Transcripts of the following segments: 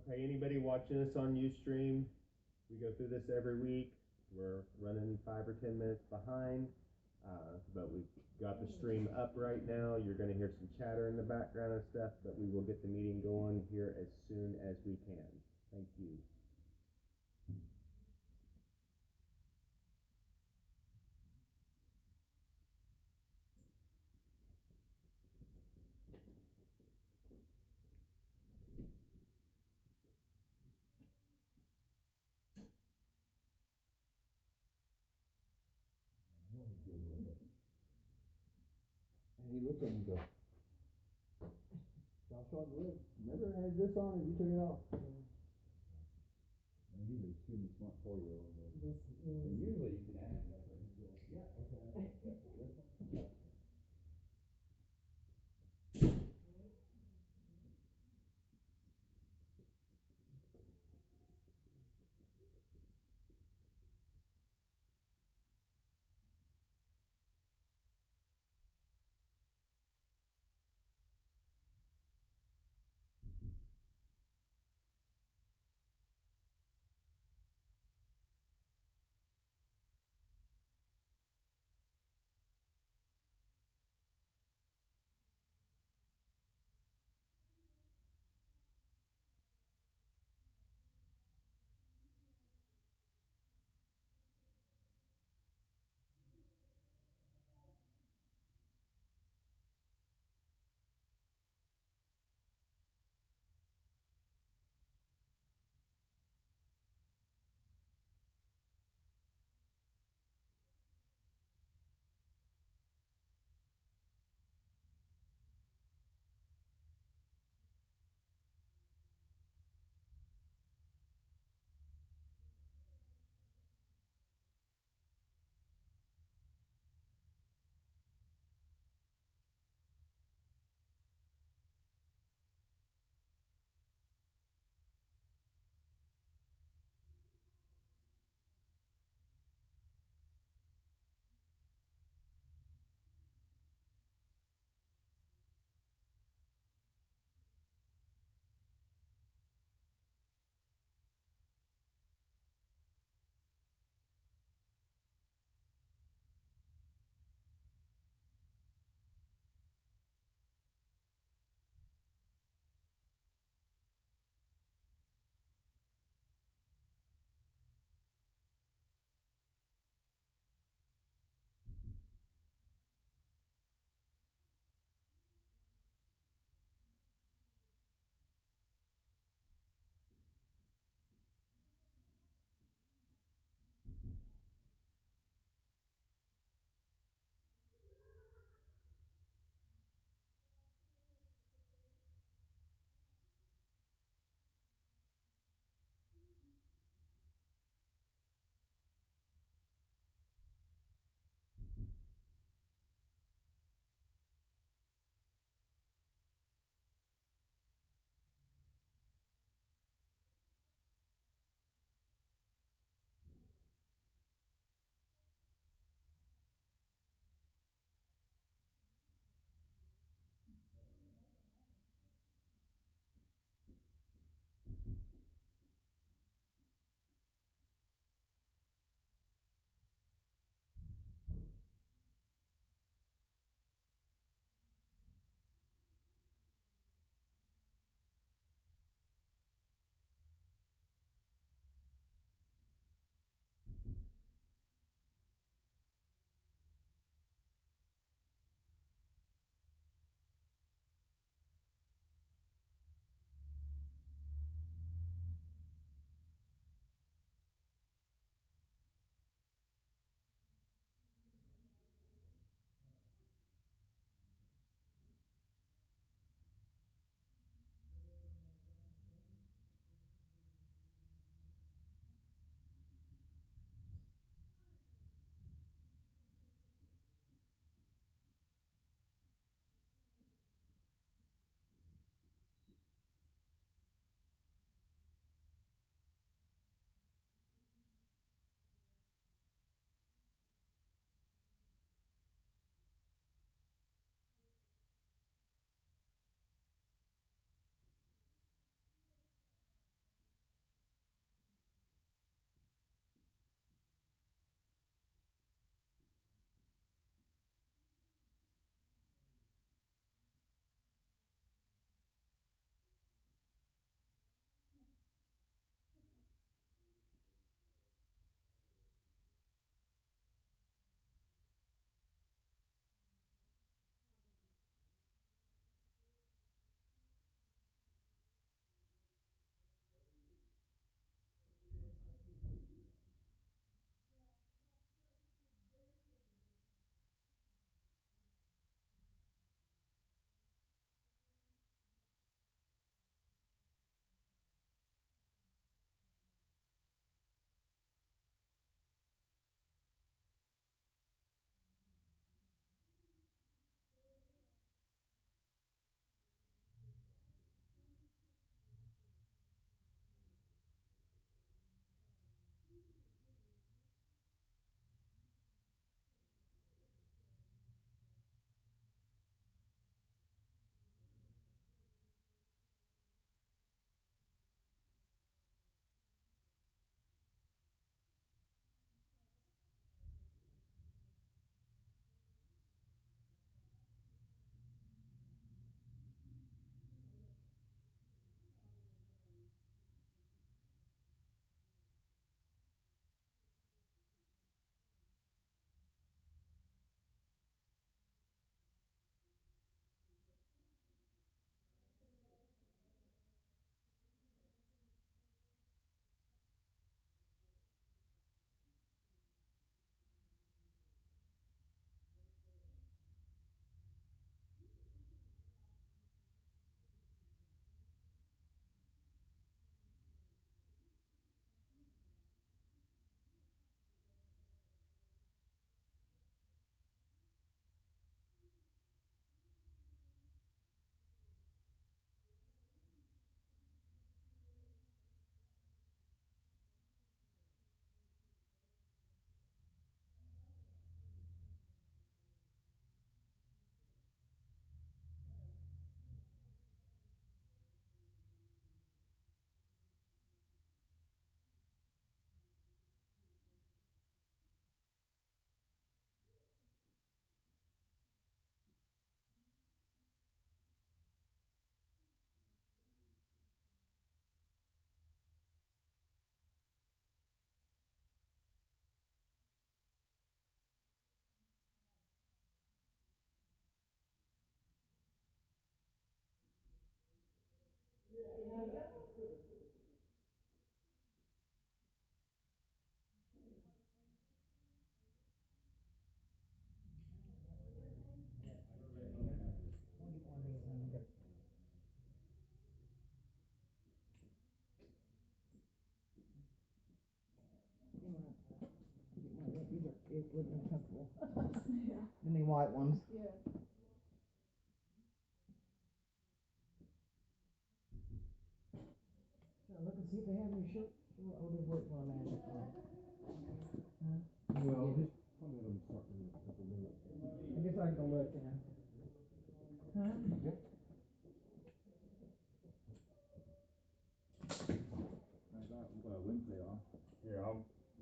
Hey, anybody watching us on Ustream, we go through this every week. We're running 5 or 10 minutes behind, but we've got the stream up right now. You're going to hear some chatter in the background and stuff, but we will get the meeting going here as soon as we can. Thank you. And he looked at me and goes, Joshua, never had this on and you took it off. And he's an extremely smart 4-year-old. Yes, he is. And usually you can ask that, and he goes, yeah, okay. Yeah. These are uncomfortable. Than the white ones. Yeah. Now look and see if they have any shirt. Oh, they're waiting on Amanda. Well, just probably let them start in a couple minutes. I guess I can go look then. Huh? Well, Wednesday off. Here,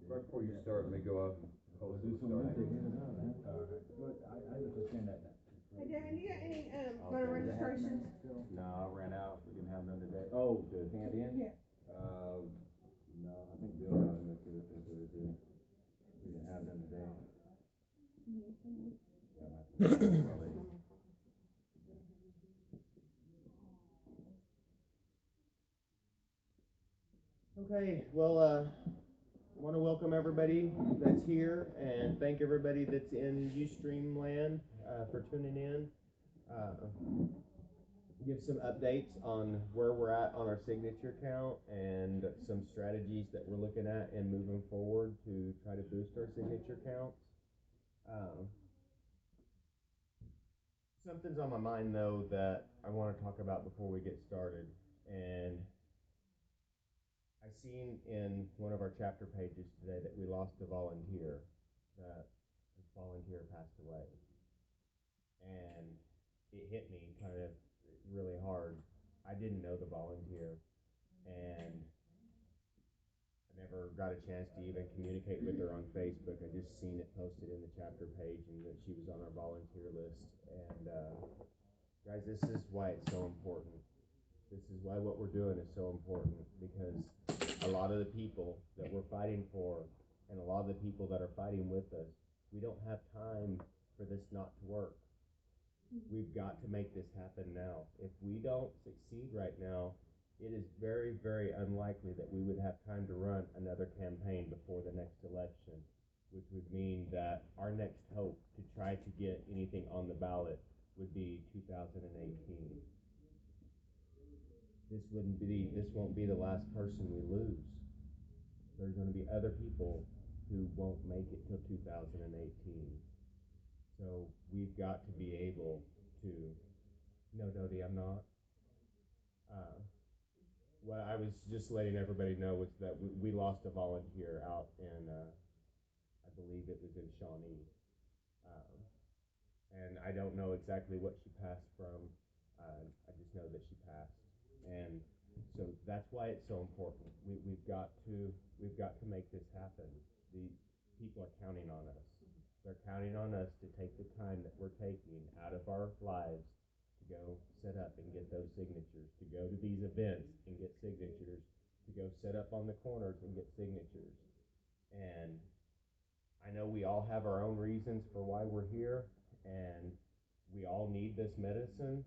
right before you start, let me go up and post Do it. some Wednesday, get it out, man. But I understand that now. Hey Devin, you got any, voter Okay. registration? No, I ran out, we didn't have none today. Oh, to hand in? Yeah. No, I think Bill got them if there was any. We didn't have none today. Yeah, my lady. Okay, well, I want to welcome everybody that's here and thank everybody that's in Ustream land for tuning in. Give some updates on where we're at on our signature count and some strategies that we're looking at and moving forward to try to boost our signature counts. Something's on my mind though that I want to talk about before we get started, and I seen in one of our chapter pages today that we lost a volunteer, that this volunteer passed away, and it hit me kind of really hard. I didn't know the volunteer, and I never got a chance to even communicate with her on Facebook. I just seen it posted in the chapter page and that she was on our volunteer list. And guys, this is why it's so important. This is why what we're doing is so important, because a lot of the people that we're fighting for and a lot of the people that are fighting with us, we don't have time for this not to work. We've got to make this happen now. If we don't succeed right now, it is very, very unlikely that we would have time to run another campaign before the next election, which would mean that our next hope to try to get anything on the ballot would be 2018. This won't be the last person we lose. There's going to be other people who won't make it till 2018. So we've got to be able to, no, Dodie, I'm not. What I was just letting everybody know was that we lost a volunteer out in, I believe it was in Shawnee. And I don't know exactly what she passed from. I just know that she passed. And so that's why it's so important. We've got to make this happen. These people are counting on us. They're counting on us to take the time that we're taking out of our lives to go set up and get those signatures, to go to these events and get signatures, to go set up on the corners and get signatures. And I know we all have our own reasons for why we're here, and we all need this medicine,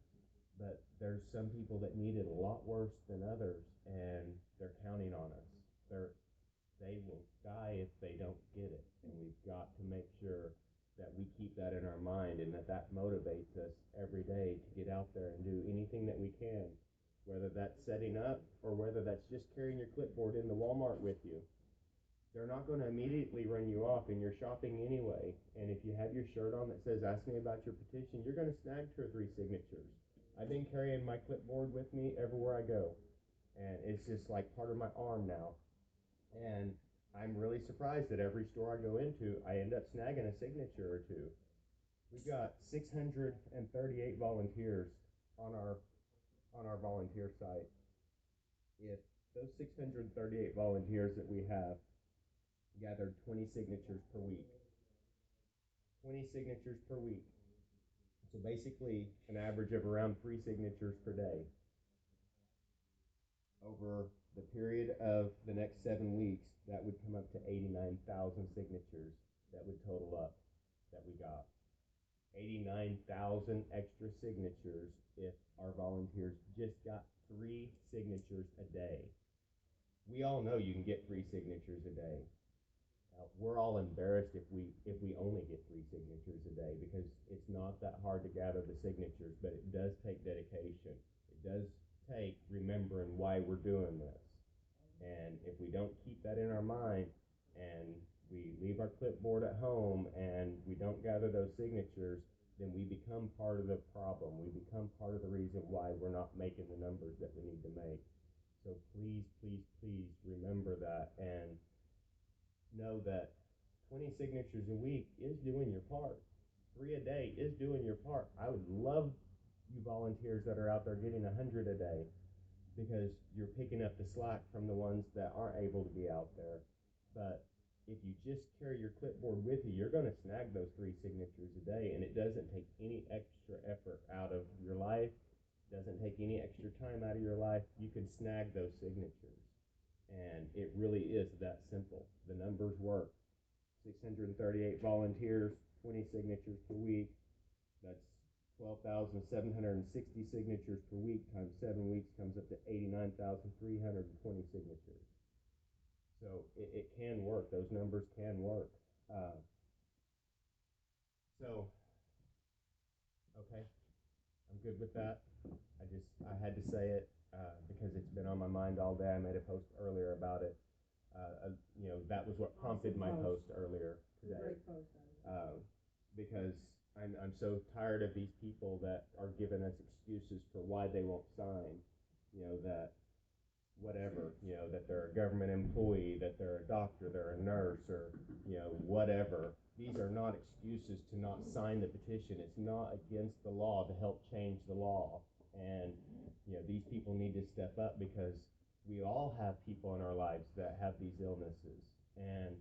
but there's some people that need it a lot worse than others, and they're counting on us. They will die if they don't get it, and we've got to make sure that we keep that in our mind and that motivates us every day to get out there and do anything that we can, whether that's setting up or whether that's just carrying your clipboard into Walmart with you. They're not going to immediately run you off, and you're shopping anyway. And if you have your shirt on that says "Ask me about your petition," you're going to snag 2 or 3 signatures. I've been carrying my clipboard with me everywhere I go, and it's just like part of my arm now. And I'm really surprised that every store I go into, I end up snagging a signature or 2. We've got 638 volunteers on our volunteer site. If those 638 volunteers that we have gathered 20 signatures per week, 20 signatures per week, so basically an average of around 3 signatures per day, over the period of the next 7 weeks, that would come up to 89,000 signatures that would total up that we got. 89,000 extra signatures if our volunteers just got 3 signatures a day. We all know you can get 3 signatures a day. We're all embarrassed if we only get 3 signatures a day, because it's not that hard to gather the signatures, but it does take dedication. It does take remembering why we're doing this. And if we don't keep that in our mind, and we leave our clipboard at home and we don't gather those signatures, then we become part of the problem. We become part of the reason why we're not making the numbers that we need to make. So please, please, please remember that, and know that 20 signatures a week is doing your part. 3 a day is doing your part. I would love you volunteers that are out there getting 100 a day, because you're picking up the slack from the ones that aren't able to be out there. But if you just carry your clipboard with you, you're going to snag those 3 signatures a day, and it doesn't take any extra effort out of your life. Doesn't take any extra time out of your life. You can snag those signatures. And it really is that simple. The numbers work. 638 volunteers, 20 signatures per week. That's 12,760 signatures per week times 7 weeks comes up to 89,320 signatures. So it can work. Those numbers can work. Okay, I'm good with that. I had to say it because it's been on my mind all day. I made a post earlier about it. That was what prompted my post earlier today. Great post. Because I'm so tired of these people that are giving us excuses for why they won't sign. That whatever, that they're a government employee, that they're a doctor, they're a nurse, or, whatever. These are not excuses to not sign the petition. It's not against the law to help change the law. And, these people need to step up, because we all have people in our lives that have these illnesses. And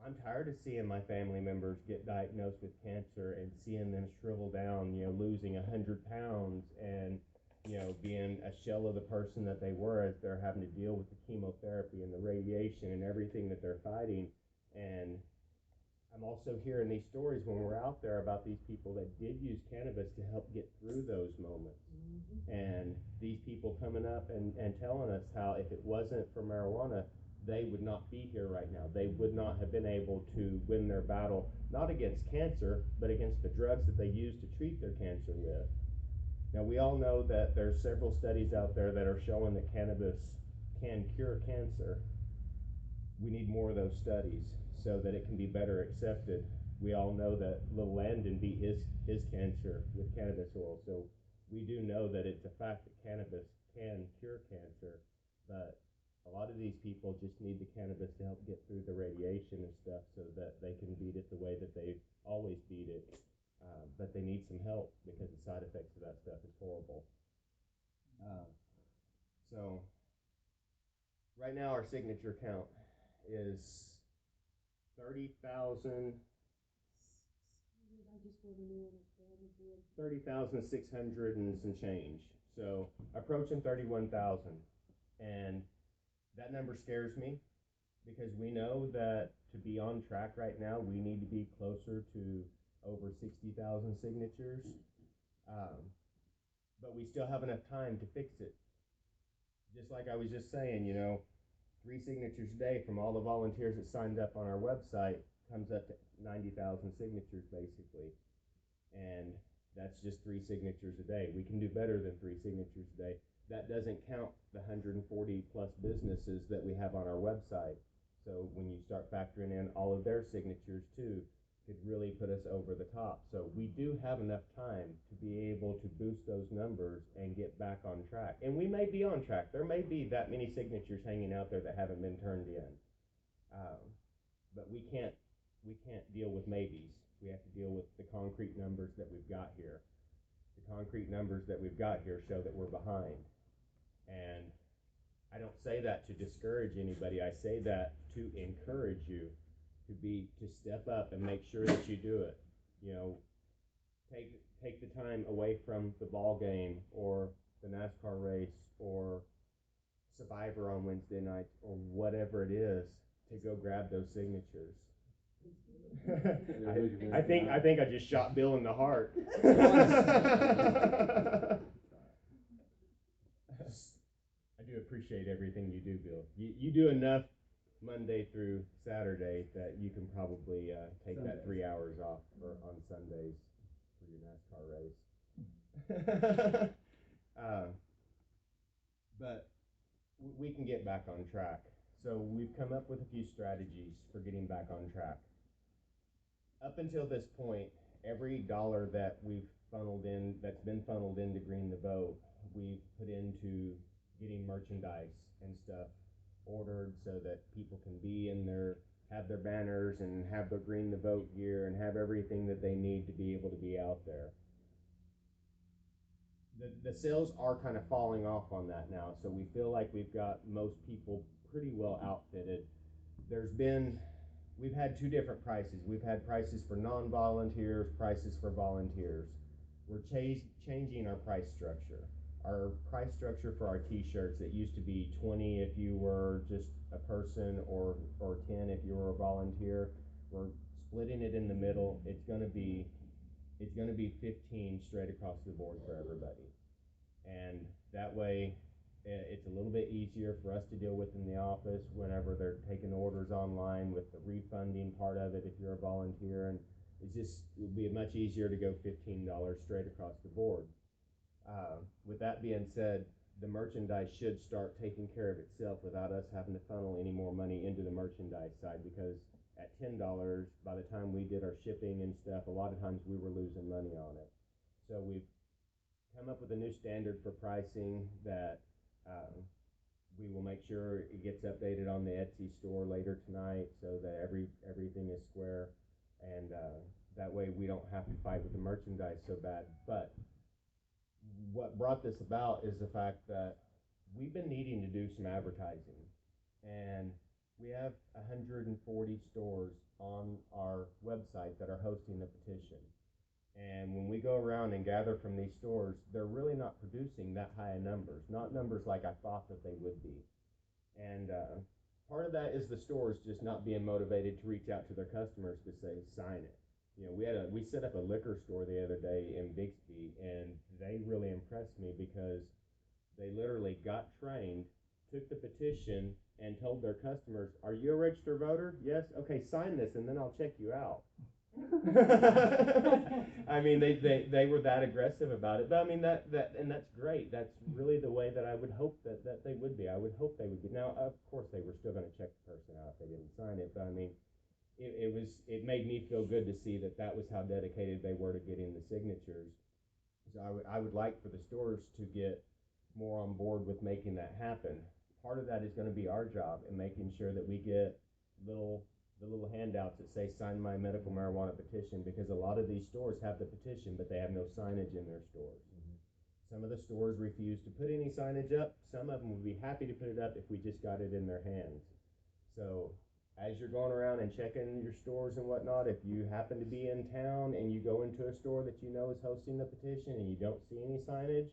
I'm tired of seeing my family members get diagnosed with cancer and seeing them shrivel down, losing 100 pounds and, being a shell of the person that they were as they're having to deal with the chemotherapy and the radiation and everything that they're fighting. And I'm also hearing these stories when we're out there about these people that did use cannabis to help get through those moments. And these people coming up and telling us how if it wasn't for marijuana, they would not be here right now. They would not have been able to win their battle, not against cancer, but against the drugs that they use to treat their cancer with. Now, we all know that there's several studies out there that are showing that cannabis can cure cancer. We need more of those studies so that it can be better accepted. We all know that little Landon beat his cancer with cannabis oil, so we do know that it's a fact that cannabis can cure cancer, but a lot of these people just need the cannabis to help get through the radiation and stuff so that they can beat it the way that they've always beat it. But they need some help, because the side effects of that stuff is horrible. So right now our signature count is 30,600 and some change. So approaching 31,000. And that number scares me, because we know that to be on track right now, we need to be closer to over 60,000 signatures. But we still have enough time to fix it. Just like I was just saying, 3 signatures a day from all the volunteers that signed up on our website comes up to 90,000 signatures basically. And that's just 3 signatures a day. We can do better than 3 signatures a day. That doesn't count the 140 plus businesses that we have on our website. So when you start factoring in all of their signatures too, could really put us over the top. So we do have enough time to be able to boost those numbers and get back on track. And we may be on track. There may be that many signatures hanging out there that haven't been turned in. But we can't deal with maybes. We have to deal with the concrete numbers that we've got here. The concrete numbers that we've got here show that we're behind. And I don't say that to discourage anybody. I say that to encourage you to step up and make sure that you do it. Take the time away from the ball game or the NASCAR race or Survivor on Wednesday night or whatever it is to go grab those signatures. I think I just shot Bill in the heart. I do appreciate everything you do, Bill. You do enough Monday through Saturday that you can probably take that 3 hours off on Sundays for your NASCAR race. But we can get back on track. So we've come up with a few strategies for getting back on track. Up until this point, every dollar that that's been funneled into Green the Boat, we've put into getting merchandise and stuff ordered so that people can be in have their banners and have their Green the Boat gear and have everything that they need to be able to be out there. The sales are kind of falling off on that now, so we feel like we've got most people pretty well outfitted. We've had two different prices. We've had prices for non-volunteers, prices for volunteers. We're changing our price structure. Our price structure for our t-shirts, that used to be $20 if you were just a person or $10 if you were a volunteer. We're splitting it in the middle. It's gonna be $15 straight across the board for everybody. And that way it's a little bit easier for us to deal with in the office whenever they're taking orders online with the refunding part of it if you're a volunteer, and it'll be much easier to go $15 straight across the board. With that being said, the merchandise should start taking care of itself without us having to funnel any more money into the merchandise side, because at $10, by the time we did our shipping and stuff, a lot of times we were losing money on it. So we've come up with a new standard for pricing that we will make sure it gets updated on the Etsy store later tonight, so that everything is square, and that way we don't have to fight with the merchandise so bad. But what brought this about is the fact that we've been needing to do some advertising, and we have 140 stores on our website that are hosting the petition. And when we go around and gather from these stores, they're really not producing that high of numbers, not numbers like I thought that they would be. And part of that is the stores just not being motivated to reach out to their customers to say, sign it. You know, we set up a liquor store the other day in Bixby, and they really impressed me because they literally got trained, took the petition, and told their customers, are you a registered voter? Yes? Okay, sign this, and then I'll check you out. I mean, they were that aggressive about it, but I mean and that's great. That's really the way that I would hope that they would be. I would hope they would be. Now, of course, they were still going to check the person out if they didn't sign it, but I mean, it made me feel good to see that was how dedicated they were to getting the signatures. So I would like for the stores to get more on board with making that happen. Part of that is going to be our job in making sure that we get the little handouts that say sign my medical marijuana petition, because a lot of these stores have the petition, but they have no signage in their stores. Some of the stores refuse to put any signage up. Some of them would be happy to put it up if we just got it in their hands. So as you're going around and checking your stores and whatnot, if you happen to be in town and you go into a store that you know is hosting the petition and you don't see any signage,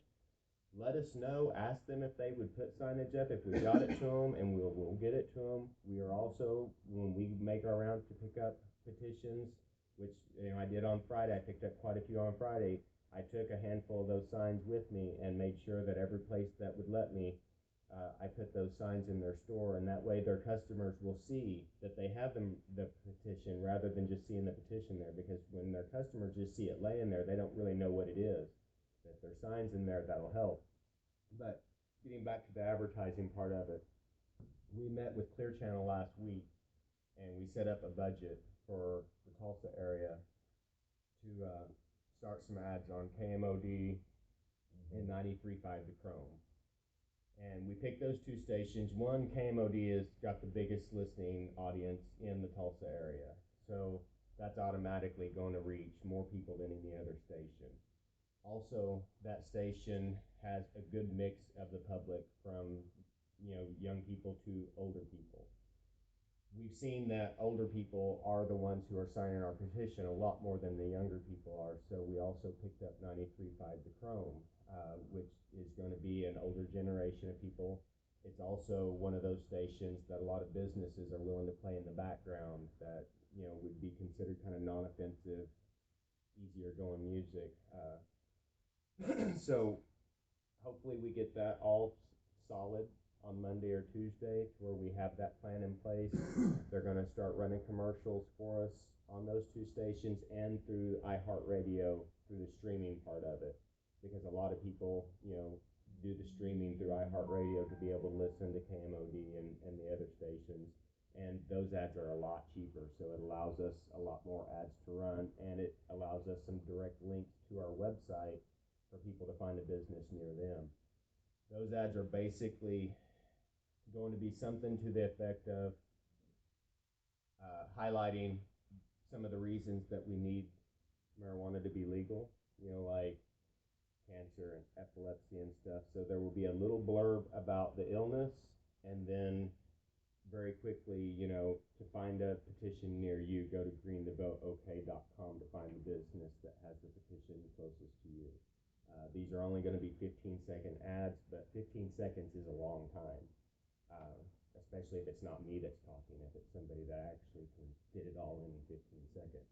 let us know. Ask them if they would put signage up. If we got it to them, and we'll get it to them. We are also, when we make our rounds to pick up petitions, which I did on Friday, I picked up quite a few on Friday. I took a handful of those signs with me and made sure that every place that would let me, I put those signs in their store, and that way their customers will see that they have the petition rather than just seeing the petition there, because when their customers just see it laying there, they don't really know what it is. If there's signs in there, that'll help. But getting back to the advertising part of it, we met with Clear Channel last week, and we set up a budget for the Tulsa area to start some ads on KMOD and 93.5 The Chrome. And we picked those two stations. One, KMOD has got the biggest listening audience in the Tulsa area, so that's automatically going to reach more people than any other station. Also, that station has a good mix of the public, from young people to older people. We've seen that older people are the ones who are signing our petition a lot more than the younger people are, so we also picked up 93.5 The Chrome, which is going to be an older generation of people. It's also one of those stations that a lot of businesses are willing to play in the background, that would be considered kind of non-offensive, easier going music. So hopefully we get that all solid on Monday or Tuesday to where we have that plan in place. They're going to start running commercials for us on those two stations and through iHeartRadio through the streaming part of it, because a lot of people, do the streaming through iHeartRadio to be able to listen to KMOD and the other stations. And those ads are a lot cheaper, so it allows us a lot more ads to run, and it allows us some direct links to our website for people to find a business near them. Those ads are basically going to be something to the effect of highlighting some of the reasons that we need marijuana to be legal, like cancer and epilepsy and stuff. So there will be a little blurb about the illness, and then very quickly, to find a petition near you, go to greentovoteok.com to find the business that has the petition closest to you. These are only going to be 15-second ads, but 15 seconds is a long time, especially if it's not me that's talking, if it's somebody that actually can fit it all in 15 seconds.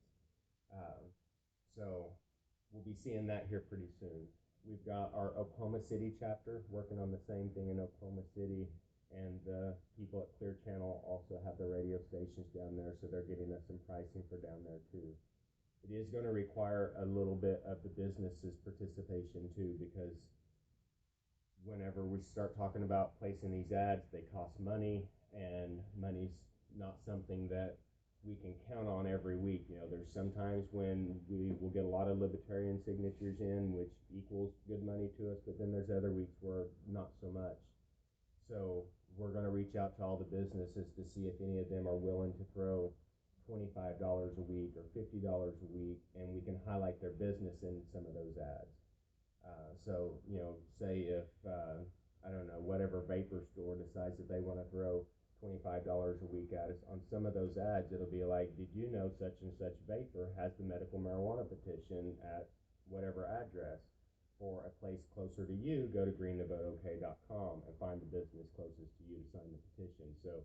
So we'll be seeing that here pretty soon. We've got our Oklahoma City chapter working on the same thing in Oklahoma City, and the people at Clear Channel also have the radio stations down there, so they're getting us some pricing for down there too. It is going to require a little bit of the business's participation too, because whenever we start talking about placing these ads, they cost money, and money's not something that we can count on every week. There's sometimes when we will get a lot of libertarian signatures in, which equals good money to us, but then there's other weeks where not so much. So we're going to reach out to all the businesses to see if any of them are willing to throw $25 a week or $50 a week, and we can highlight their business in some of those ads. So, say if, I don't know, whatever vapor store decides that they want to throw $25 a week at us, on some of those ads, it'll be like, did you know such and such vapor has the medical marijuana petition at whatever address? For a place closer to you, go to greentovoteok.com and find the business closest to you to sign the petition. So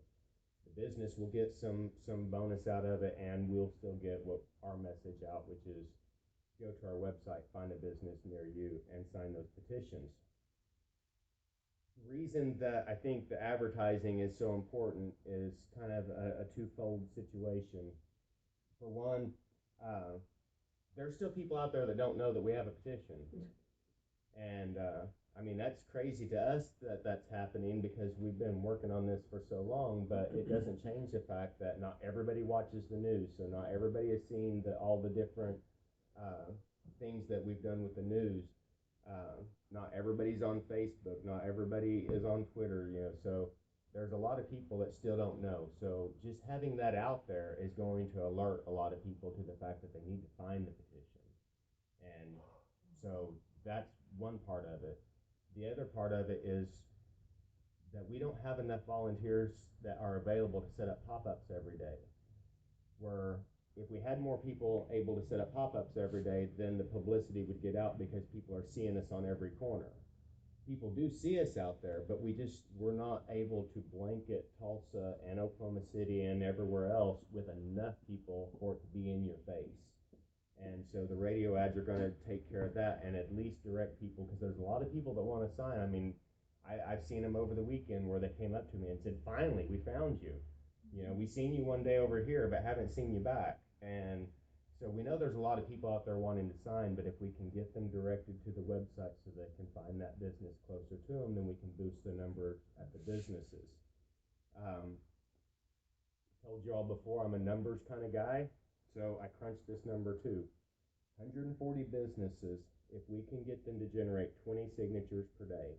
the business will get some bonus out of it, and we'll still get what our message out, which is go to our website, find a business near you, and sign those petitions. The reason that I think the advertising is so important is kind of a twofold situation. For one, there's still people out there that don't know that we have a petition. And that's crazy to us that that's happening, because we've been working on this for so long, but it doesn't change the fact that not everybody watches the news. So not everybody has seen all the different things that we've done with the news. Not everybody's on Facebook. Not everybody is on Twitter, so there's a lot of people that still don't know. So just having that out there is going to alert a lot of people to the fact that they need to find the petition. And so that's one part of it. The other part of it is that we don't have enough volunteers that are available to set up pop-ups every day. Where if we had more people able to set up pop-ups every day, then the publicity would get out, because people are seeing us on every corner. People do see us out there, but we're not able to blanket Tulsa and Oklahoma City and everywhere else with enough people for it to be in your face. And so the radio ads are going to take care of that, and at least direct people, because there's a lot of people that want to sign. I've seen them over the weekend where they came up to me and said, finally, we found you. We seen you one day over here, but haven't seen you back. And so we know there's a lot of people out there wanting to sign, but if we can get them directed to the website so they can find that business closer to them, then we can boost the number at the businesses. I told you all before, I'm a numbers kind of guy, so I crunched this number too. 140 businesses, if we can get them to generate 20 signatures per day,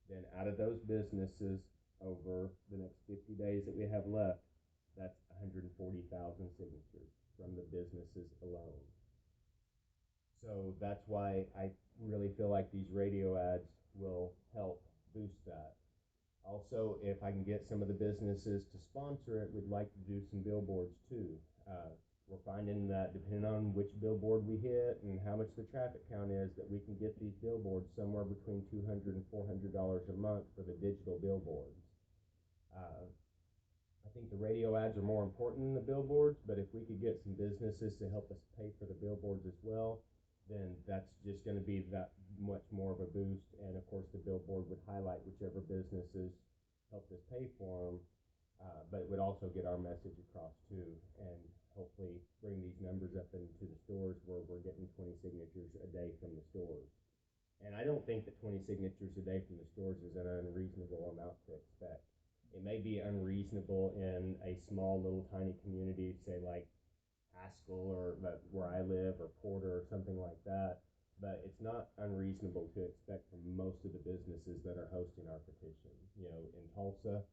then out of those businesses, over the next 50 days that we have left, that's 140,000 signatures from the businesses alone. So that's why I really feel like these radio ads will help boost that. Also, if I can get some of the businesses to sponsor it, we'd like to do some billboards too. We're finding that depending on which billboard we hit and how much the traffic count is, that we can get these billboards somewhere between $200 and $400 a month for the digital billboards. I think the radio ads are more important than the billboards, but if we could get some businesses to help us pay for the billboards as well, then that's just going to be that much more of a boost. And of course, the billboard would highlight whichever businesses helped us pay for them, but it would also get our message across too, and hopefully bring these numbers up into the stores where we're getting 20 signatures a day from the stores. And I don't think that 20 signatures a day from the stores is an unreasonable amount to expect. It may be unreasonable in a small little tiny community, say like Haskell or where I live or Porter or something like that, but it's not unreasonable to expect from most of the businesses that are hosting our petition. You know, in Tulsa,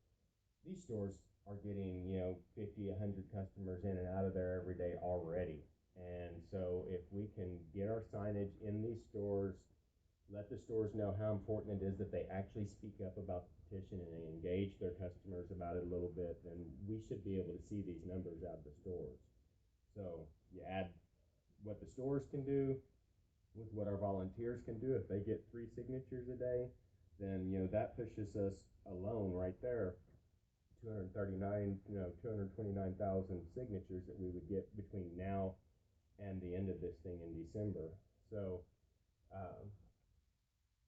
these stores are getting, 50, 100 customers in and out of there every day already. And so if we can get our signage in these stores, let the stores know how important it is that they actually speak up about the petition and engage their customers about it a little bit, then we should be able to see these numbers out of the stores. So you add what the stores can do with what our volunteers can do. If they get 3 signatures a day, then, that pushes us alone right there 229,000 signatures that we would get between now and the end of this thing in December. So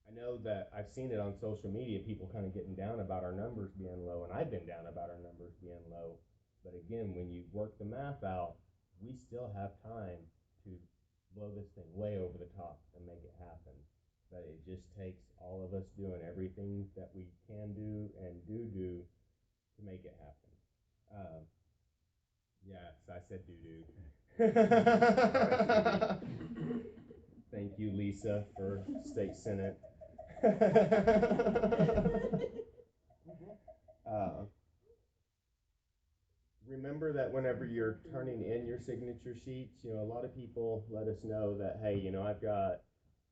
I know that I've seen it on social media, people kind of getting down about our numbers being low, and I've been down about our numbers being low. But again, when you work the math out, we still have time to blow this thing way over the top and make it happen. But it just takes all of us doing everything that we can do and do to make it happen. Yes, I said do. Thank you, Lisa, for State Senate. Remember that whenever you're turning in your signature sheets, a lot of people let us know that, hey, I've got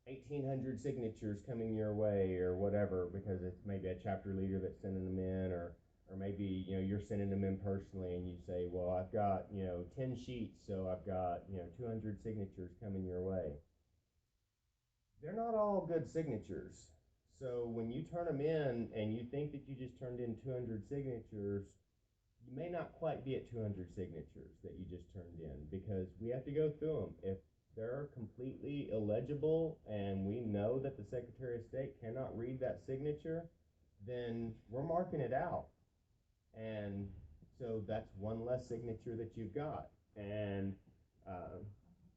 1,800 signatures coming your way or whatever, because it's maybe a chapter leader that's sending them in, or maybe, you're sending them in personally and you say, well, I've got, 10 sheets, so I've got, 200 signatures coming your way. They're not all good signatures. So when you turn them in and you think that you just turned in 200 signatures, you may not quite be at 200 signatures that you just turned in, because we have to go through them. If they're completely illegible and we know that the Secretary of State cannot read that signature, then we're marking it out. And so that's one less signature that you've got. And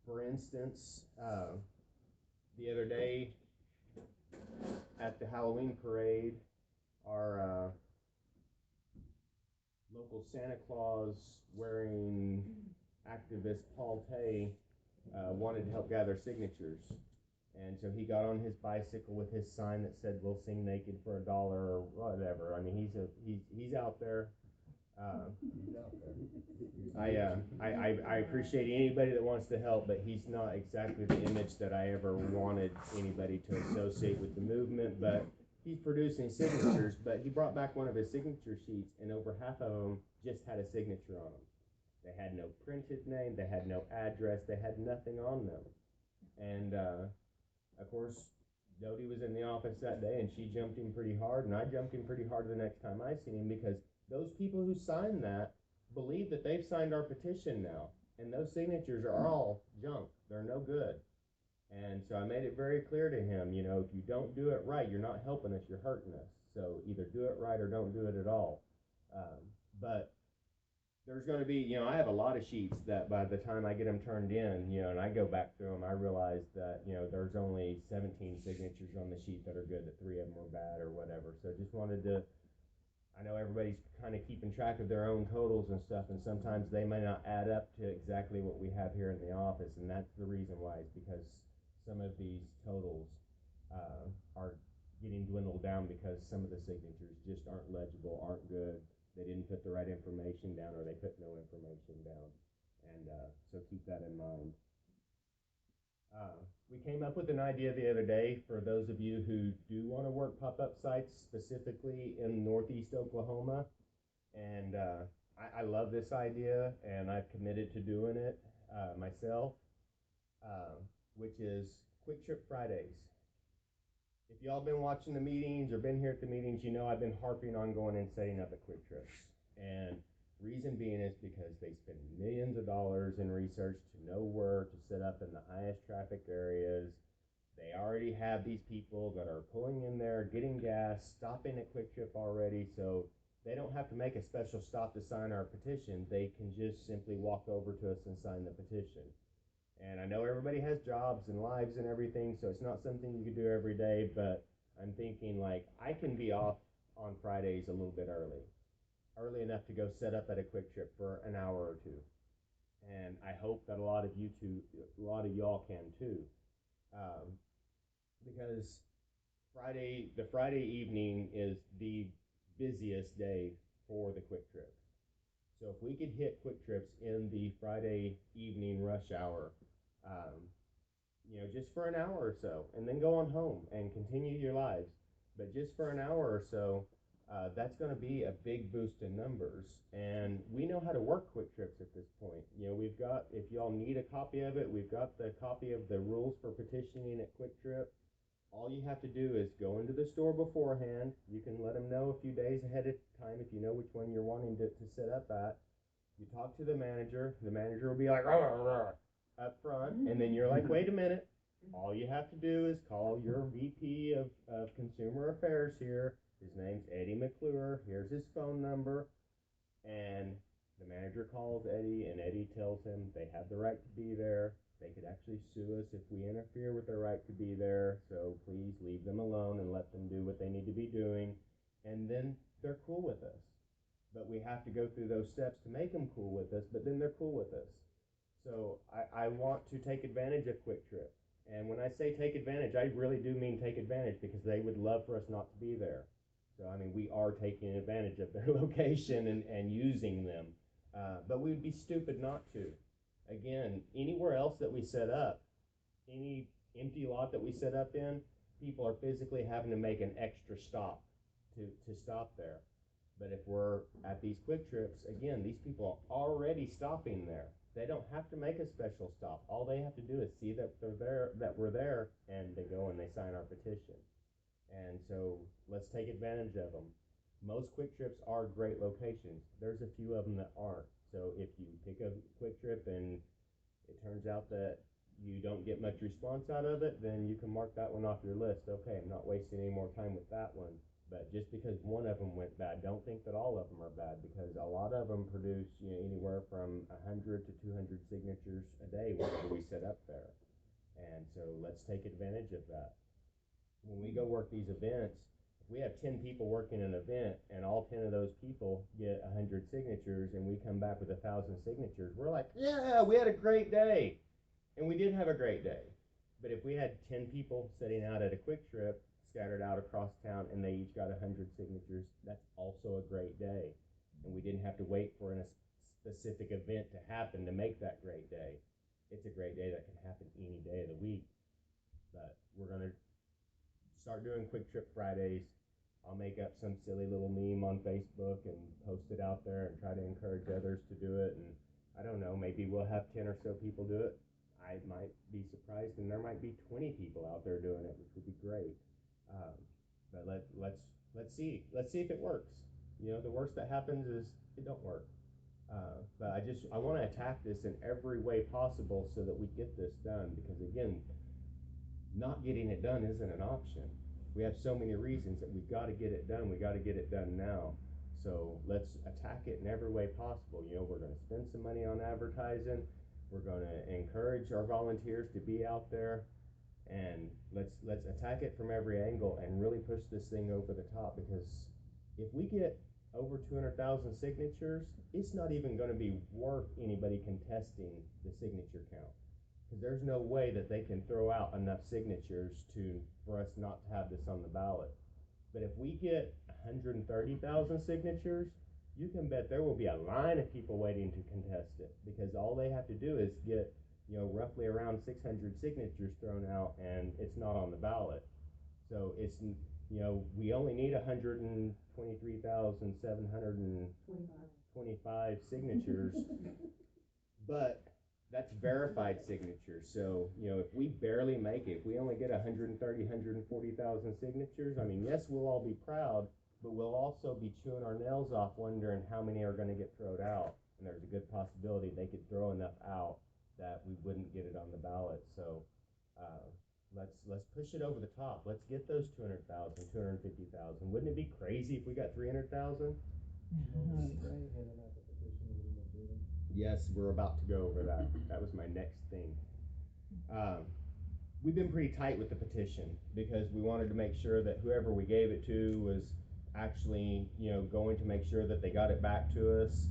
for instance, the other day at the Halloween parade, our local Santa Claus wearing activist Paul Tay wanted to help gather signatures. And so he got on his bicycle with his sign that said, "We'll sing naked for $1" or whatever. I mean, he's out there. I appreciate anybody that wants to help, but he's not exactly the image that I ever wanted anybody to associate with the movement. But he's producing signatures, but he brought back one of his signature sheets, and over half of them just had a signature on them. They had no printed name, they had no address, they had nothing on them. And of course, Jody was in the office that day, and she jumped him pretty hard, and I jumped him pretty hard the next time I seen him, because those people who signed that believe that they've signed our petition now, and those signatures are all junk. They're no good. And so I made it very clear to him, if you don't do it right, you're not helping us, you're hurting us. So either do it right or don't do it at all. But there's going to be, I have a lot of sheets that by the time I get them turned in, and I go back through them, I realize that, there's only 17 signatures on the sheet that are good, that 3 of them are bad or whatever. So just wanted to, I know everybody's kind of keeping track of their own totals and stuff, and sometimes they may not add up to exactly what we have here in the office, and that's the reason why, is because some of these totals are getting dwindled down because some of the signatures just aren't legible, aren't good. They didn't put the right information down, or they put no information down. And so keep that in mind. We came up with an idea the other day for those of you who do want to work pop-up sites specifically in Northeast Oklahoma. And I love this idea, and I've committed to doing it myself, which is Quick Trip Fridays. If y'all been watching the meetings or been here at the meetings, I've been harping on going and setting up at Quick Trips. And Reason being is because they spend millions of dollars in research to know where to set up in the highest traffic areas. They already have these people that are pulling in there, getting gas, stopping at Quick Trip already, so they don't have to make a special stop to sign our petition. They can just simply walk over to us and sign the petition. And I know everybody has jobs and lives and everything, so it's not something you could do every day, but I'm thinking like I can be off on Fridays a little bit early enough to go set up at a Quick Trip for an hour or two. And I hope that a lot of y'all can too. Um, because the Friday evening is the busiest day for the Quick Trip. So if we could hit Quick Trips in the Friday evening rush hour, just for an hour or so, and then go on home and continue your lives. But just for an hour or so, that's going to be a big boost in numbers. And we know how to work Quick Trips at this point. We've got, if y'all need a copy of it, we've got the copy of the rules for petitioning at Quick Trip. All you have to do is go into the store beforehand. You can let them know a few days ahead of time if you know which one you're wanting to set up at. You talk to the manager. The manager will be like, "Rah, rah, rah," up front. And then you're like, wait a minute. All you have to do is call your VP of Consumer Affairs here. His name's Eddie McClure. Here's his phone number. And the manager calls Eddie, and Eddie tells him they have the right to be there. They could actually sue us if we interfere with their right to be there. So please leave them alone and let them do what they need to be doing. And then they're cool with us. But we have to go through those steps to make them cool with us, but then they're cool with us. So I want to take advantage of Quick Trip. And when I say take advantage, I really do mean take advantage, because they would love for us not to be there. So, I mean, we are taking advantage of their location and using them. But we would be stupid not to. Again, anywhere else that we set up, any empty lot that we set up in, people are physically having to make an extra stop to stop there. But if we're at these Quick Trips, again, these people are already stopping there. They don't have to make a special stop. All they have to do is see that they're there, that we're there, and they go and they sign our petition. And so let's take advantage of them. Most Quick Trips are great locations. There's a few of them that aren't. So if you pick a Quick Trip and it turns out that you don't get much response out of it, then you can mark that one off your list. Okay, I'm not wasting any more time with that one. But just because one of them went bad, don't think that all of them are bad, because a lot of them produce anywhere from 100 to 200 signatures a day whenever we set up there. And so let's take advantage of that. When we go work these events, if we have 10 people working an event and all 10 of those people get 100 signatures and we come back with 1,000 signatures, we're like, yeah, we had a great day. And we did have a great day. But if we had 10 people sitting out at a Quick Trip, scattered out across town, and they each got 100 signatures, that's also a great day. And we didn't have to wait for a specific event to happen to make that great day. It's a great day that can happen any day of the week. But we're going to start doing Quick Trip Fridays. I'll make up some silly little meme on Facebook and post it out there and try to encourage others to do it. And I don't know, maybe we'll have 10 or so people do it. I might be surprised, and there might be 20 people out there doing it, which would be great. But let's see if it works. The worst that happens is it don't work. But I want to attack this in every way possible so that we get this done, because again, not getting it done isn't an option. We have so many reasons that we've got to get it done. We got to get it done now. So let's attack it in every way possible. We're going to spend some money on advertising. We're going to encourage our volunteers to be out there, and let's attack it from every angle and really push this thing over the top, because if we get over 200,000 signatures, it's not even going to be worth anybody contesting the signature count, because there's no way that they can throw out enough signatures for us not to have this on the ballot. But if we get 130,000 signatures, you can bet there will be a line of people waiting to contest it, because all they have to do is get roughly around 600 signatures thrown out, and it's not on the ballot. So it's we only need 123,725 signatures, but that's verified signatures. So if we barely make it, if we only get 130,000, 140,000 signatures, I mean, yes, we'll all be proud, but we'll also be chewing our nails off wondering how many are gonna get thrown out. And there's a good possibility they could throw enough out that we wouldn't get it on the ballot, so, let's push it over the top. Let's get those 200,000, 250,000. Wouldn't it be crazy if we got 300,000? Yes, we're about to go over that. That was my next thing. We've been pretty tight with the petition because we wanted to make sure that whoever we gave it to was actually, going to make sure that they got it back to us.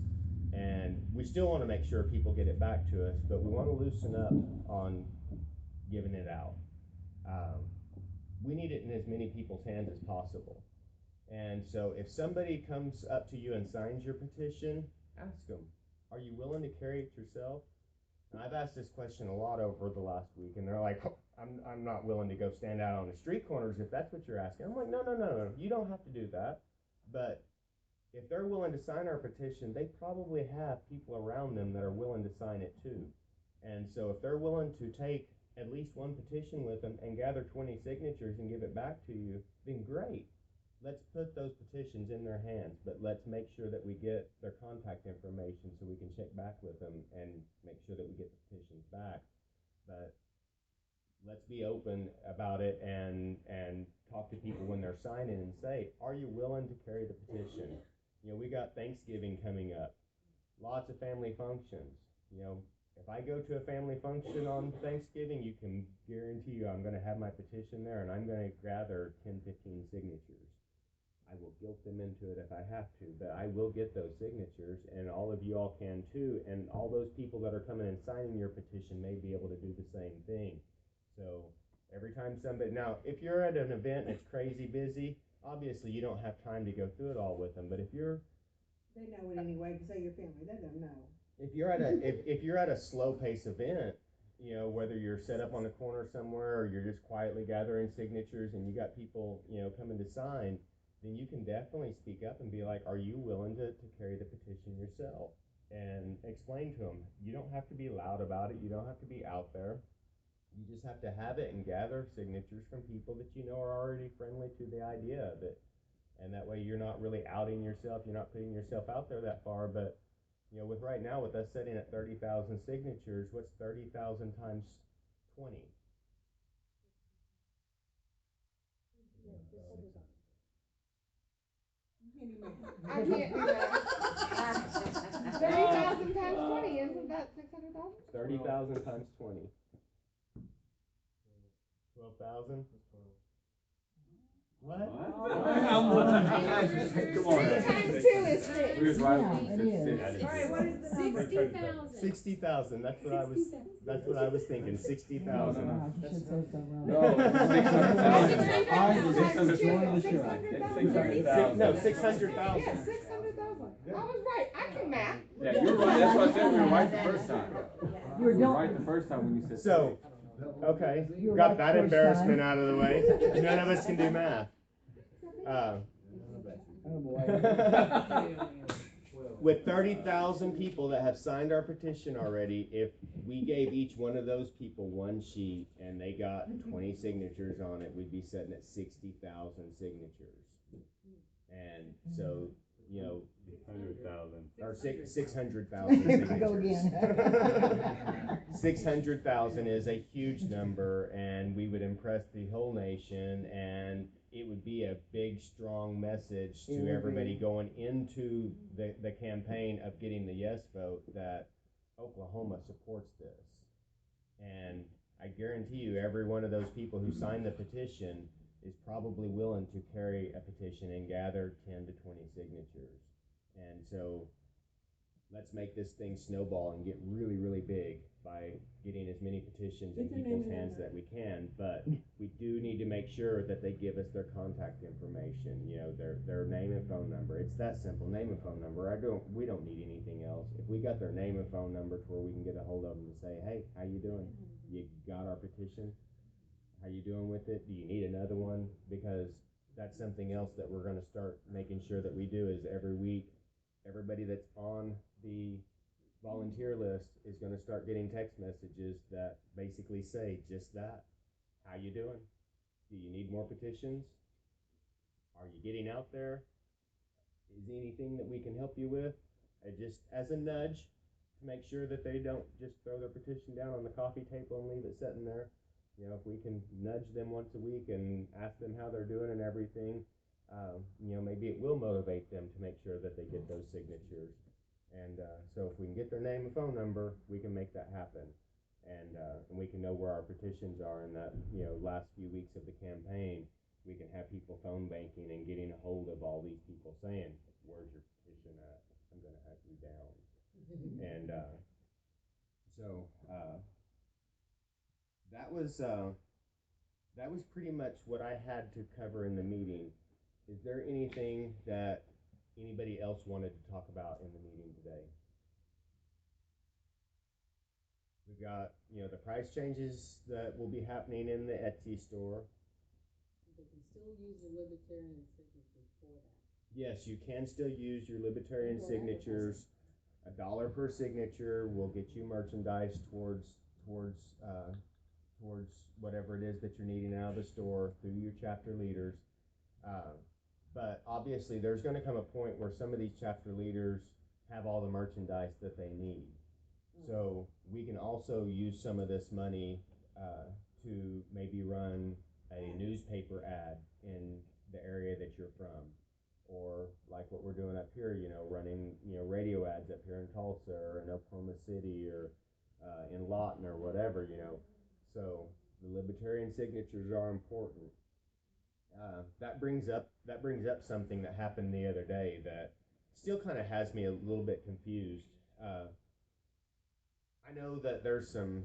And we still want to make sure people get it back to us, but we want to loosen up on giving it out. We need it in as many people's hands as possible. And so if somebody comes up to you and signs your petition, ask them, are you willing to carry it yourself? And I've asked this question a lot over the last week, and they're like, oh, I'm not willing to go stand out on the street corners if that's what you're asking. I'm like, no, you don't have to do that. But if they're willing to sign our petition, they probably have people around them that are willing to sign it too. And so if they're willing to take at least one petition with them and gather 20 signatures and give it back to you, then great. Let's put those petitions in their hands, but let's make sure that we get their contact information so we can check back with them and make sure that we get the petitions back. But let's be open about it and talk to people when they're signing and say, are you willing to carry the petition? We got Thanksgiving coming up, lots of family functions. If I go to a family function on Thanksgiving, you can guarantee you I'm going to have my petition there and I'm going to gather 10, 15 signatures. I will guilt them into it if I have to, but I will get those signatures, and all of you all can too, and all those people that are coming and signing your petition may be able to do the same thing. So every time somebody, now if you're at an event and it's crazy busy, obviously you don't have time to go through it all with them, but if you're, They know it anyway, because they're your family, they don't know. if you're at a if you're at a slow pace event, whether you're set up on the corner somewhere or you're just quietly gathering signatures and you got people coming to sign, then you can definitely speak up and be like, are you willing to carry the petition yourself? And explain to them, you don't have to be loud about it, you don't have to be out there, you just have to have it and gather signatures from people that are already friendly to the idea of it. And that way you're not really outing yourself, you're not putting yourself out there that far. But with right now, with us sitting at 30,000 signatures, what's 30,000 times 20? I can't do that. 30,000 times 20, isn't that 600,000? 30,000 times 20. 12,000? What? Come on. 3 times 2 is 6. We was right. Yeah, it is. All right, what is the number? 60,000. That's what I was thinking. 60,000. Wow, you should say so wrong. No, 600,000. Yeah, 600,000. I was right, I can math. Yeah, you were right. That's what I said. We were right the first time. You were We were right the first time when you said. So, okay, You were got right that first embarrassment time. out of the way. None of us can do math. With 30,000 people that have signed our petition already, if we gave each one of those people one sheet and they got 20 signatures on it, we'd be sitting at 60,000 signatures. And so, 600,000. or 600,000 signatures. Go again. 600,000 is a huge number, and we would impress the whole nation, and it would be a big, strong message to everybody going into the campaign of getting the yes vote that Oklahoma supports this. And I guarantee you, every one of those people who signed the petition is probably willing to carry a petition and gather 10 to 20 signatures. And so let's make this thing snowball and get really, really big by getting as many petitions in people's hands that we can. But we do need to make sure that they give us their contact information, their name and phone number. It's that simple, name and phone number. We don't need anything else. If we got their name and phone number to where we can get a hold of them and say, hey, how you doing? You got our petition? How you doing with it? Do you need another one? Because that's something else that we're going to start making sure that we do is every week, everybody that's on the volunteer list is going to start getting text messages that basically say just that. How you doing? Do you need more petitions? Are you getting out there? is anything that we can help you with? Just as a nudge to make sure that they don't just throw their petition down on the coffee table and leave it sitting there. You know, if we can nudge them once a week and ask them how they're doing and everything, you know, maybe it will motivate them to make sure that they get those signatures. And so if we can get their name and phone number, we can make that happen. And we can know where our petitions are in that, you know, last few weeks of the campaign. We can have people phone banking and getting a hold of all these people saying, where's your petition at? I'm going to hunt you down. And so that was pretty much what I had to cover in the meeting. Is there anything that anybody else wanted to talk about in the meeting today? We've got, you know, the price changes that will be happening in the Etsy store. They can still use the libertarian signatures for that. Yes, you can still use your libertarian signatures. $1 per signature will get you merchandise towards whatever it is that you're needing out of the store through your chapter leaders. But obviously, there's going to come a point where some of these chapter leaders have all the merchandise that they need. So we can also use some of this money to maybe run a newspaper ad in the area that you're from, or like what we're doing up here, you know, running, you know, radio ads up here in Tulsa or in Oklahoma City or in Lawton or whatever, you know. So the libertarian signatures are important. That brings up something that happened the other day that still kind of has me a little bit confused. I know that there's some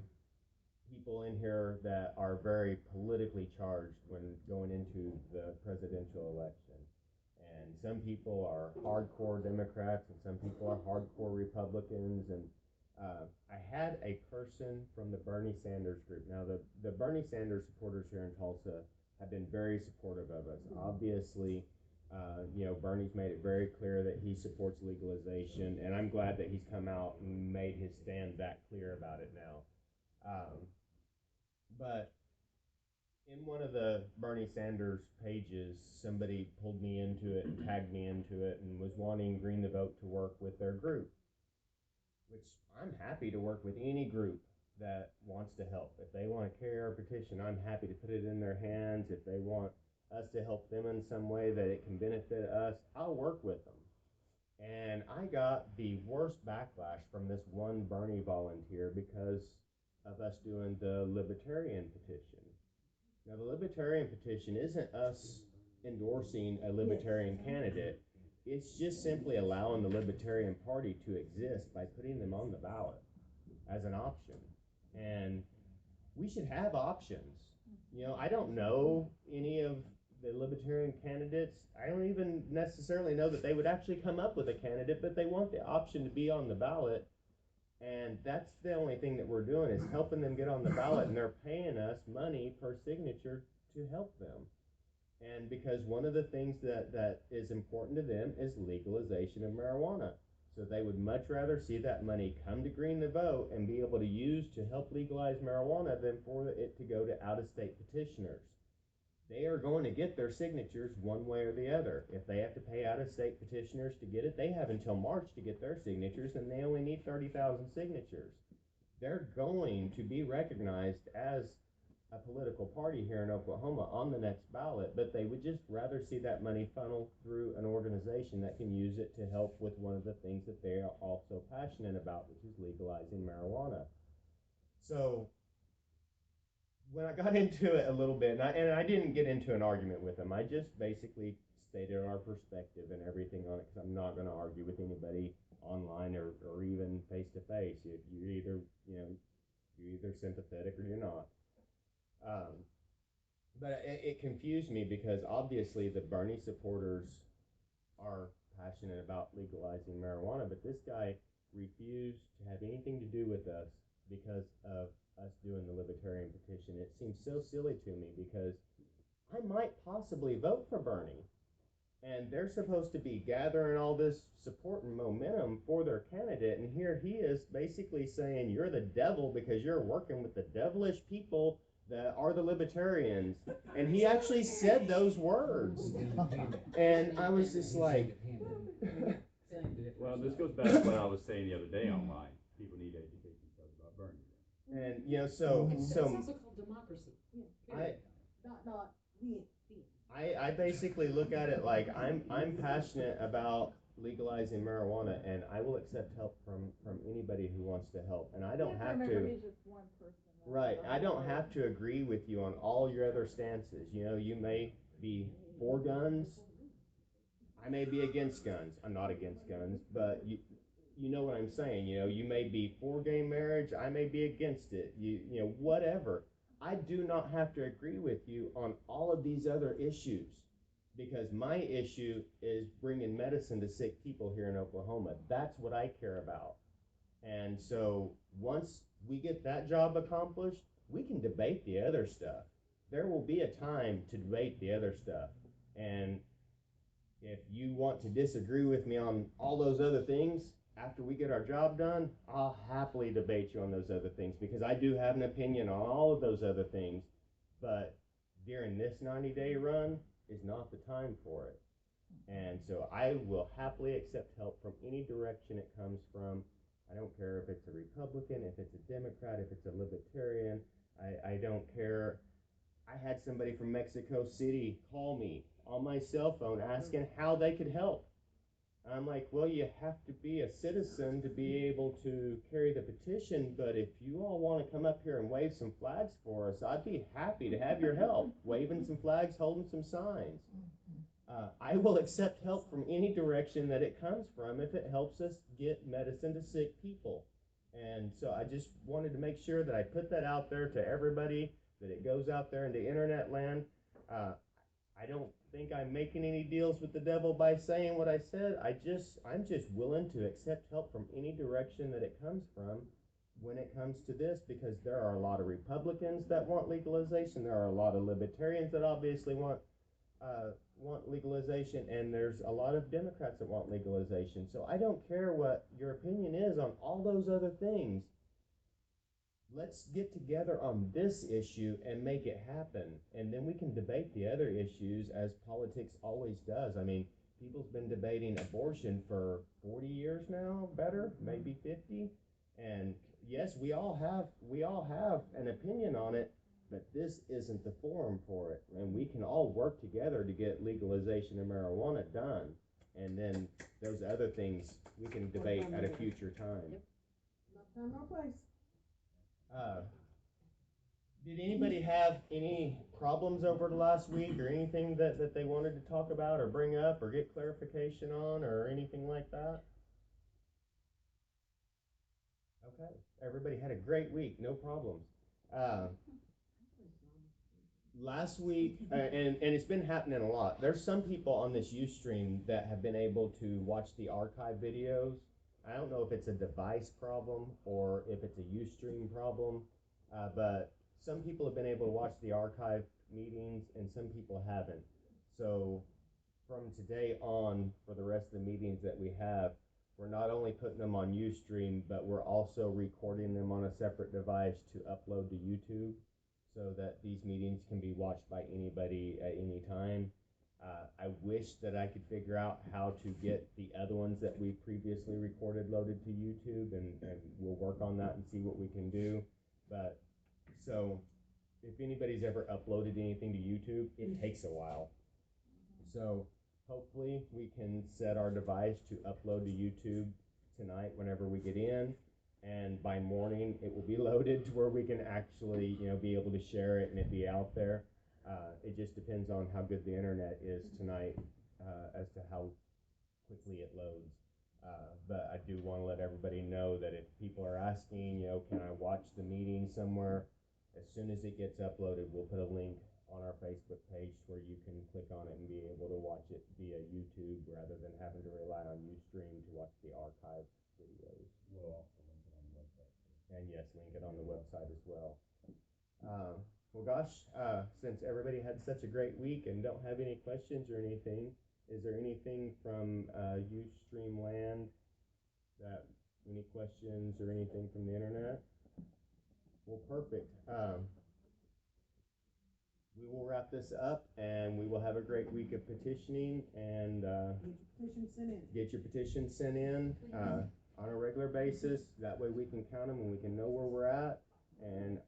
people in here that are very politically charged when going into the presidential election. And some people are hardcore Democrats and some people are hardcore Republicans. And I had a person from the Bernie Sanders group. Now, the Bernie Sanders supporters here in Tulsa have been very supportive of us. Obviously, you know, Bernie's made it very clear that he supports legalization, and I'm glad that he's come out and made his stand that clear about it now. But in one of the Bernie Sanders pages, somebody pulled me into it and tagged me into it and was wanting Green the Vote to work with their group, which I'm happy to work with any group that wants to help. If they want to carry our petition, I'm happy to put it in their hands. If they want us to help them in some way that it can benefit us, I'll work with them. And I got the worst backlash from this one Bernie volunteer because of us doing the libertarian petition. Now, the libertarian petition isn't us endorsing a libertarian candidate. It's just simply allowing the Libertarian Party to exist by putting them on the ballot as an option. And we should have options. You know, I don't know any of the Libertarian candidates. I don't even necessarily know that they would actually come up with a candidate, but they want the option to be on the ballot. And that's the only thing that we're doing is helping them get on the ballot, and they're paying us money per signature to help them. And because one of the things that is important to them is legalization of marijuana. So they would much rather see that money come to Green the Vote and be able to use to help legalize marijuana than for it to go to out-of-state petitioners. They are going to get their signatures one way or the other. If they have to pay out-of-state petitioners to get it, they have until March to get their signatures, and they only need 30,000 signatures. They're going to be recognized as a political party here in Oklahoma on the next ballot, but they would just rather see that money funnel through an organization that can use it to help with one of the things that they are also passionate about, which is legalizing marijuana. So when I got into it a little bit, and I didn't get into an argument with them, I just basically stated our perspective and everything on it, because I'm not going to argue with anybody online or even face to face. You're either, you know, you're either sympathetic or you're not. But it confused me because obviously the Bernie supporters are passionate about legalizing marijuana, but this guy refused to have anything to do with us because of us doing the libertarian petition. It seems so silly to me because I might possibly vote for Bernie, and they're supposed to be gathering all this support and momentum for their candidate, and here he is basically saying you're the devil because you're working with the devilish people that are the libertarians. And he actually said those words. And I was just like, Well, this goes back to what I was saying the other day online. People need to educate themselves about burning. and you know, so It's also called democracy. I basically look at it like I'm passionate about legalizing marijuana, and I will accept help from anybody who wants to help, and I don't have Remember, to. he's just one person. Right, I don't have to agree with you on all your other stances. You know, you may be for guns. I may be against guns. I'm not against guns, but you know what I'm saying. You know, you may be for gay marriage. I may be against it. You know, whatever. I do not have to agree with you on all of these other issues, because my issue is bringing medicine to sick people here in Oklahoma. That's what I care about. And so once we get that job accomplished, we can debate the other stuff. There will be a time to debate the other stuff. And if you want to disagree with me on all those other things, after we get our job done, I'll happily debate you on those other things, because I do have an opinion on all of those other things. But during this 90-day run is not the time for it. And so I will happily accept help from any direction it comes from. I don't care if it's a Republican, if it's a Democrat, if it's a Libertarian. I don't care. I had somebody from Mexico City call me on my cell phone asking how they could help. I'm like, well, you have to be a citizen to be able to carry the petition, but if you all want to come up here and wave some flags for us, I'd be happy to have your help, waving some flags, holding some signs. I will accept help from any direction that it comes from if it helps us get medicine to sick people. And so I just wanted to make sure that I put that out there to everybody, that it goes out there into internet land. I don't think I'm making any deals with the devil by saying what I said. I'm just willing to accept help from any direction that it comes from when it comes to this, because there are a lot of Republicans that want legalization. There are a lot of Libertarians that obviously want legalization, and there's a lot of Democrats that want legalization. So I don't care what your opinion is on all those other things. Let's get together on this issue and make it happen, and then we can debate the other issues, as politics always does. I mean, people's been debating abortion for 40 years now, better, maybe 50. And yes, we all have an opinion on it, but this isn't the forum for it. And we can all work together to get legalization of marijuana done. And then those other things we can debate at a future time. No time, no place. Did anybody have any problems over the last week, or anything that they wanted to talk about or bring up or get clarification on or anything like that? Okay. Everybody had a great week, no problems. Last week, and it's been happening a lot. There's some people on this Ustream that have been able to watch the archive videos. I don't know if it's a device problem or if it's a Ustream problem, but some people have been able to watch the archive meetings and some people haven't. So from today on, for the rest of the meetings that we have, we're not only putting them on Ustream, but we're also recording them on a separate device to upload to YouTube, so that these meetings can be watched by anybody at any time. I wish that I could figure out how to get the other ones that we previously recorded loaded to YouTube, and we'll work on that and see what we can do. But so if anybody's ever uploaded anything to YouTube, it takes a while. So hopefully we can set our device to upload to YouTube tonight whenever we get in. And by morning, it will be loaded to where we can actually, be able to share it and it be out there. It just depends on how good the internet is tonight as to how quickly it loads. But I do want to let everybody know that if people are asking, can I watch the meeting somewhere? As soon as it gets uploaded, we'll put a link on our Facebook page where you can click on it and be able to watch it via YouTube rather than having to rely on Ustream to watch the archive videos. We'll also link it on the website. And yes, link it on the website as well. Well, gosh, since everybody had such a great week and don't have any questions or anything, is there anything from Ustream land any questions or anything from the internet? Well, perfect. we will wrap this up, and we will have a great week of petitioning, and Petition sent in. get your petitions sent in on a regular basis. That way we can count them and we can know where we're at. And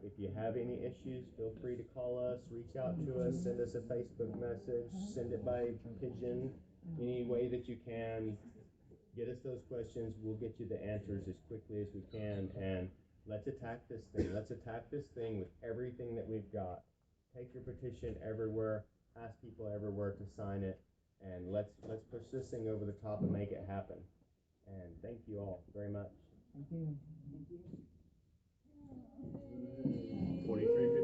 if you have any issues, feel free to call us, reach out to us, send us a Facebook message, send it by pigeon, any way that you can. Get us those questions. We'll get you the answers as quickly as we can. And let's attack this thing. Let's attack this thing with everything that we've got. Take your petition everywhere. Ask people everywhere to sign it. And let's push this thing over the top and make it happen. And thank you all very much. Thank you. 23